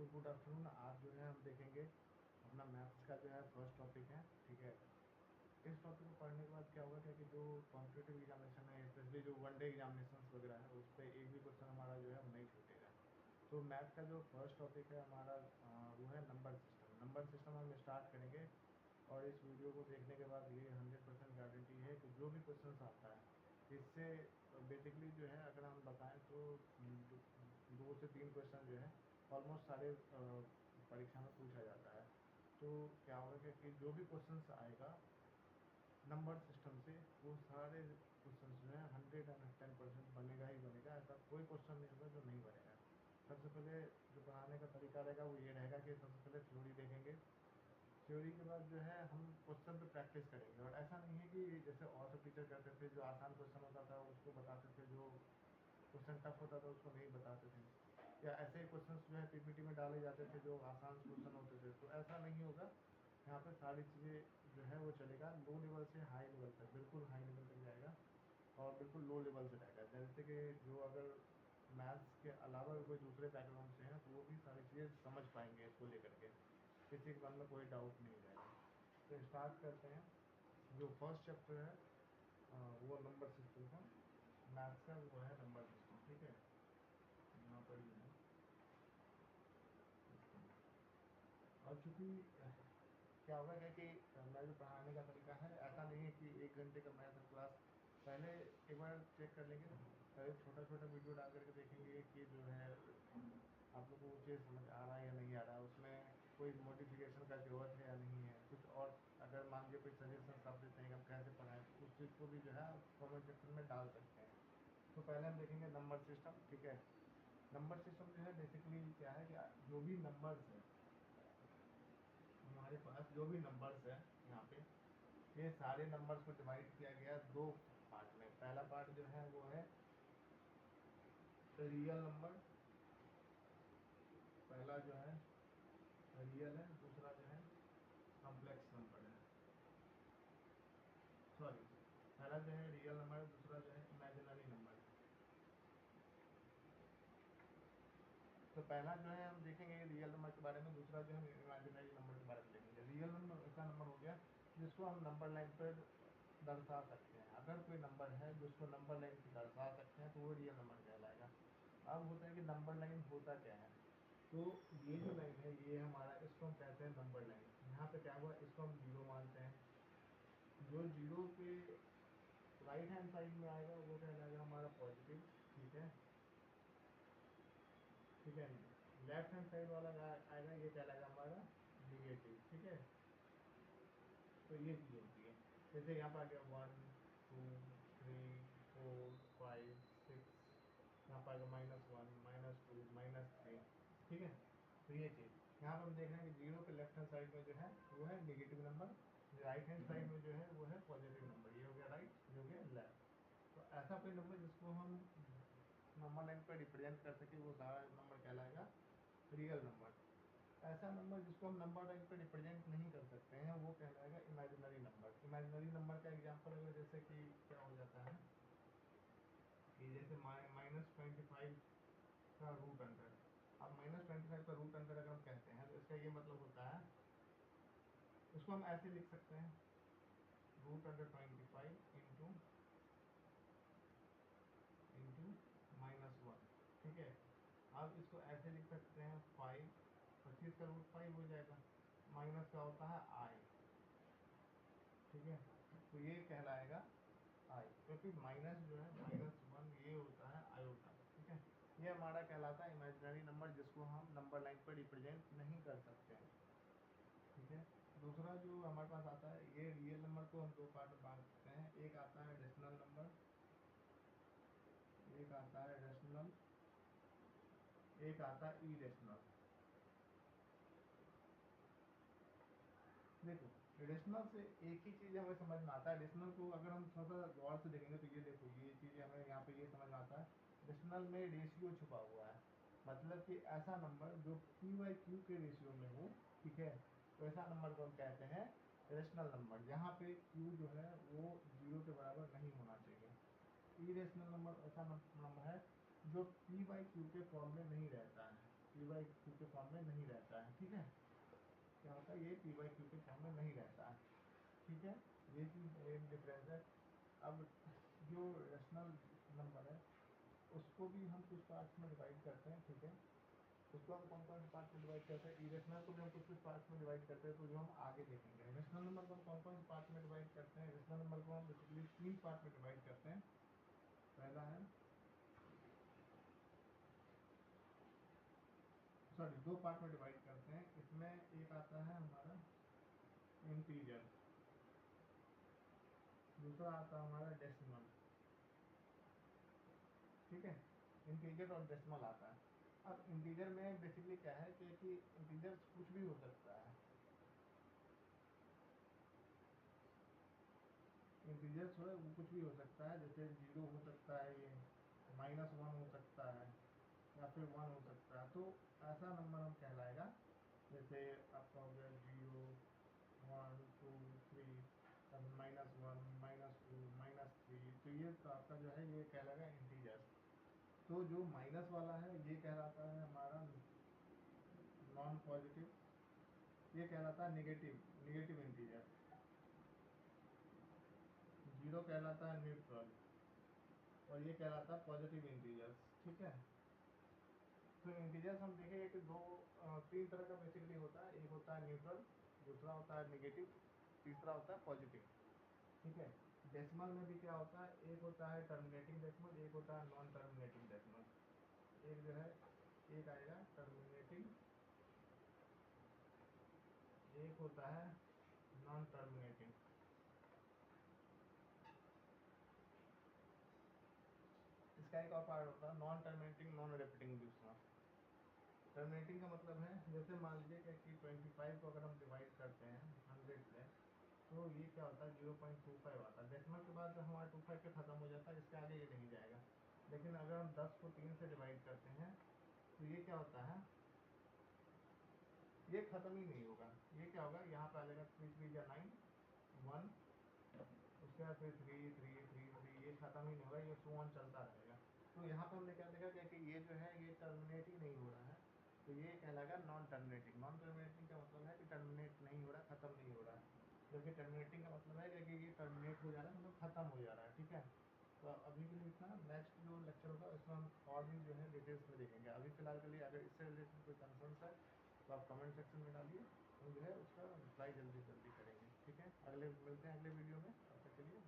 तो good afternoon. आज जो है हम देखेंगे अपना मैथ्स का जो है फर्स्ट टॉपिक है, ठीक है। इस टॉपिक को पढ़ने के बाद क्या होगा कि जो कॉम्पिटिटिव एग्जामिनेशन है, स्पेशली जो वन डे एग्जामिनेशन वगैरह है, उस पर एक भी क्वेश्चन हमारा जो है वो नहीं छूटेगा। तो मैथ का जो फर्स्ट टॉपिक है हमारा वो है नंबर सिस्टम। नंबर सिस्टम हम स्टार्ट करेंगे और इस वीडियो को देखने के बाद ये 100% गारंटी है कि जो भी क्वेश्चन आता है इससे बेसिकली जो है अगर हम बताएं तो 2 से 3 क्वेश्चन जो है ऑलमोस्ट सारे परीक्षा में पूछा जाता है। तो क्या होगा कि जो भी क्वेश्चन आएगा नंबर सिस्टम से वो सारे क्वेश्चन जो है 110% बनेगा ही बनेगा। ऐसा कोई क्वेश्चन नहीं होगा जो नहीं बनेगा। सबसे पहले जो पढ़ाने का तरीका रहेगा वो ये रहेगा कि सबसे पहले थ्योरी देखेंगे। थ्योरी के बाद जो है हम क्वेश्चन पे प्रैक्टिस करेंगे। और ऐसा नहीं है कि जैसे और सब टीचर करते थे, जो आसान क्वेश्चन होता था उसको बताते थे, जो क्वेश्चन टफ होता था उसको नहीं बताते थे, या ऐसे क्वेश्चन जो है पीपीटी में डाले जाते थे जो आसान क्वेश्चन होते थे। तो ऐसा नहीं होगा। यहाँ पे सारी चीज़ें जो है वो चलेगा लो लेवल से हाई लेवल तक, बिल्कुल हाई लेवल तक जाएगा और बिल्कुल लो लेवल से रहेगा। जैसे कि जो अगर मैथ्स के अलावा कोई दूसरे बैकग्राउंड से हैं तो वो भी सारी चीज़ें समझ पाएंगे इसको लेकर के, किसी के मन में कोई डाउट नहीं रहेगा। तो स्टार्ट करते हैं। जो फर्स्ट चैप्टर है वो नंबर सिस्टम का, मैथ्स का वो है नंबर सिस्टम, ठीक है। यहाँ पर ये है। और चूँकि क्या होगा कि मैं जो पढ़ाने का तरीका है ऐसा नहीं है कि 1 घंटे का मैथ क्लास। पहले एक बार चेक कर लेंगे, पहले छोटा छोटा वीडियो डाल करके देखेंगे कि जो है आप लोग को वो चीज़ समझ आ रहा है या नहीं आ रहा है, उसमें कोई मॉडिफिकेशन का ज़रूरत है या नहीं है कुछ। और अगर मान लीजिए कोई सजेशन आप देते हैं कि हम कैसे पढ़ाएं तो उस चीज़ को भी जो है कमेंट सेक्शन में डाल सकते हैं। तो पहले हम देखेंगे नंबर सिस्टम, ठीक है। नंबर सिस्टम जो है बेसिकली क्या है कि जो भी नंबर्स है हमारे पास, जो भी नंबर्स है यहाँ पे, ये सारे नंबर्स को डिवाइड किया गया 2 पार्ट में। पहला पार्ट जो है वो है रियल नंबर, पहला जो है रियल है, दूसरा जो है कॉम्प्लेक्स नंबर है। सॉरी, पहला जो है रियल नंबर है, दूसरा जो है इमेजिनरी नंबर है। तो पहला जो है हम देखेंगे रियल नंबर के बारे में, दूसरा जो है इमेजिनरी नंबर के बारे में देखेंगे। रियल नंबर ऐसा नंबर हो गया जिसको हम नंबर लाइन पर दर्शा सकते हैं। अगर कोई नंबर है जिसको नंबर लाइन पर दर्शा सकते हैं तो वो रियल नंबर कहलाएगा। अब होता है कि नंबर लाइन होता क्या है। तो ये जो लाइन है ये हमारा, इसको हम कहते हैं नंबर लाइन। यहाँ पे क्या हुआ, इसको हम 0 मानते हैं। जो 0 के राइट हैंड साइड में आएगा वो कहलाएगा हमारा पॉजिटिव, ठीक है, ठीक है। लेफ्ट हैंड साइड वाला आएगा ये कहलाएगा हमारा निगेटिव, ठीक है। तो ये चीज़ होती है। जैसे यहाँ पर आ गया 1 2 3 4 5 6, यहाँ पर आएगा -1 -2 -3, ठीक है। तो ये चीज़ यहाँ पर हम देख रहे हैं कि 0 के लेफ्ट हैंड साइड में जो है वो है negative number, right hand side में जो है वो है पॉजिटिव नंबर। ये हो गया राइट, ये हो गया लेफ्ट। तो ऐसा कोई नंबर जिसको हम नंबर लाइन पर रिप्रेजेंट कर सके वो सारा नंबर कहलाएगा रियल नंबर। ऐसा नंबर जिसको हम नंबर लाइन पर रिप्रेजेंट नहीं कर सकते हैं वो कहलाएगा इमेजिनरी नंबर। इमेजिनरी नंबर का एग्जांपल अगर जैसे कि क्या हो जाता है कि जैसे -25 का रूट अंडर। अब -25 का रूट अंडर अगर हम कहते हैं तो इसका ये मतलब होता है, इसको हम ऐसे लिख सकते हैं √25 इंटू -1, ठीक है। अब इसको ऐसे लिख सकते हैं 25 का √5 हो जाएगा, माइनस का होता है आई, ठीक है। तो ये कहलाएगा आई, क्योंकि माइनस जो है -1 ये होता है आयोटा, ठीक है। ये हमारा कहलाता है इमेजिनरी नंबर जिसको हम नंबर लाइन पर रिप्रेजेंट नहीं कर सकते हैं, ठीक है। दूसरा जो हमारे पास आता है ये रियल नंबर को हम 2 पार्ट में बांट सकते हैं। एक आता है रेशनल नंबर, एक आता है रेशनल, एक आता है इरेशनल। देखो रेशनल से एक ही चीज़ हमें समझ में आता है। रेशनल को अगर हम थोड़ा सा गौर से देखेंगे तो ये देखो ये चीज़ हमें यहाँ पे ये समझ में आता है, रेशनल में रेशियो छुपा हुआ है। मतलब कि ऐसा नंबर जो p/q के रेशियो में हो, ठीक है, तो ऐसा नंबर को हम कहते हैं रेशनल नंबर, जहाँ पे q जो है वो 0 के बराबर नहीं होना चाहिए। इरेशनल नंबर ऐसा नंबर है जो p/q के फॉर्म में नहीं रहता है, पी बाई क्यू के फॉर्म में नहीं रहता है, ठीक है। क्या होता है, ये पी बाई क्यू के फॉर्म में नहीं रहता है, ठीक है। ये चीज़ एक डिफरेंस है। अब जो रेशनल नंबर है उसको भी हम कुछ पार्ट्स में डिवाइड करते हैं, ठीक है। उसको हम कौन कौन से पार्ट में डिवाइड करते हैं, इरेशनल को भी हम कुछ कुछ पार्ट्स में डिवाइड करते हैं, तो जो हम आगे देखेंगे। रेशनल नंबर को हम कौन कौन से पार्ट में डिवाइड करते हैं, रेशनल नंबर को हम बेसिकली 3 पार्ट में डिवाइड करते हैं। पहला है, सॉरी 2 पार्ट में डिवाइड करते हैं। इसमें एक आता है हमारा इंटीजर, दूसरा आता है हमारा डेसिमल, ठीक है। इंटीजर और डेसिमल आता है। अब इंटीजर में बेसिकली क्या है कि इंटीजर कुछ भी हो सकता है। इंटीजर्स जो है वो कुछ भी हो सकता है, जैसे 0 हो सकता है, ये -1 हो सकता है, या फिर 1 हो सकता है। तो ऐसा नंबर हम कहलाएगा, जैसे आपका हो गया 0 1 2 3 -1 -2 -3, तो ये तो आपका जो है ये कहलाएगा इंटीजर। तो जो माइनस वाला है ये कहलाता है हमारा नॉन पॉजिटिव, ये कहलाता है नेगेटिव इंटीजर। 0 कहलाता है न्यूट्रल, और ये कहलाता है पॉजिटिव इंटीजर्स, ठीक है। तो इंटीजर्स हम देखेंगे कि 3 तरह का बेसिकली होता है। एक होता है न्यूट्रल, दूसरा होता है नेगेटिव, तीसरा होता है पॉजिटिव, ठीक है। डेसिमल में भी क्या होता है, एक होता है टर्मिनेटिंग डेसिमल, एक होता है नॉन टर्मिनेटिंग डेसिमल। एक जो है, एक आएगा टर्मिनेटिंग, एक होता है नॉन टर्मिनेटिंग। इसका एक और पार्ट होता है नॉन टर्मिनेटिंग नॉन रिपीटिंग दूसरा। टर्मिनेटिंग का मतलब है, जैसे मान लीजिए कि 25 को अगर हम डिवाइड करते हैं 100 से, तो ये क्या होता है 0.25 आता है। डेसिमल के बाद हमारा 25 पे ख़त्म हो जाता है, इसके आगे ये नहीं जाएगा। लेकिन अगर हम 10 को 3 से डिवाइड करते हैं तो ये क्या होता है, ये ख़त्म ही नहीं होगा। ये क्या होगा, यहाँ पे आ जाएगा 3 3 या 9 1, उसके बाद फिर 3 3 3 3, ये ख़त्म ही नहीं होगा, ये सो ऑन चलता रहेगा। तो यहाँ पे हमने क्या देखा कि ये जो है ये टर्मिनेट ही नहीं हो रहा है, तो ये कहलाएगा नॉन टर्मिनेटिंग। नॉन टर्मिनेटिंग का मतलब है कि टर्मिनेट नहीं हो रहा, ख़त्म नहीं हो रहा है। जबकि टर्मिनेटिंग का मतलब है कि ये टर्मिनेट हो जा रहा है, मतलब ख़त्म हो जा रहा है, ठीक है। तो अभी के लिए इतना, नेक्स्ट जो लेक्चर होगा उसमें हम और भी जो है डिटेल्स में देखेंगे। अभी फ़िलहाल के लिए अगर इससे रिलेटेड कोई कंसर्न्स है तो आप कमेंट सेक्शन में डालिए, हम जो है उसका रिप्लाई जल्दी से जल्दी करेंगे, ठीक है। अगले मिलते हैं अगले वीडियो में, तब तक के लिए।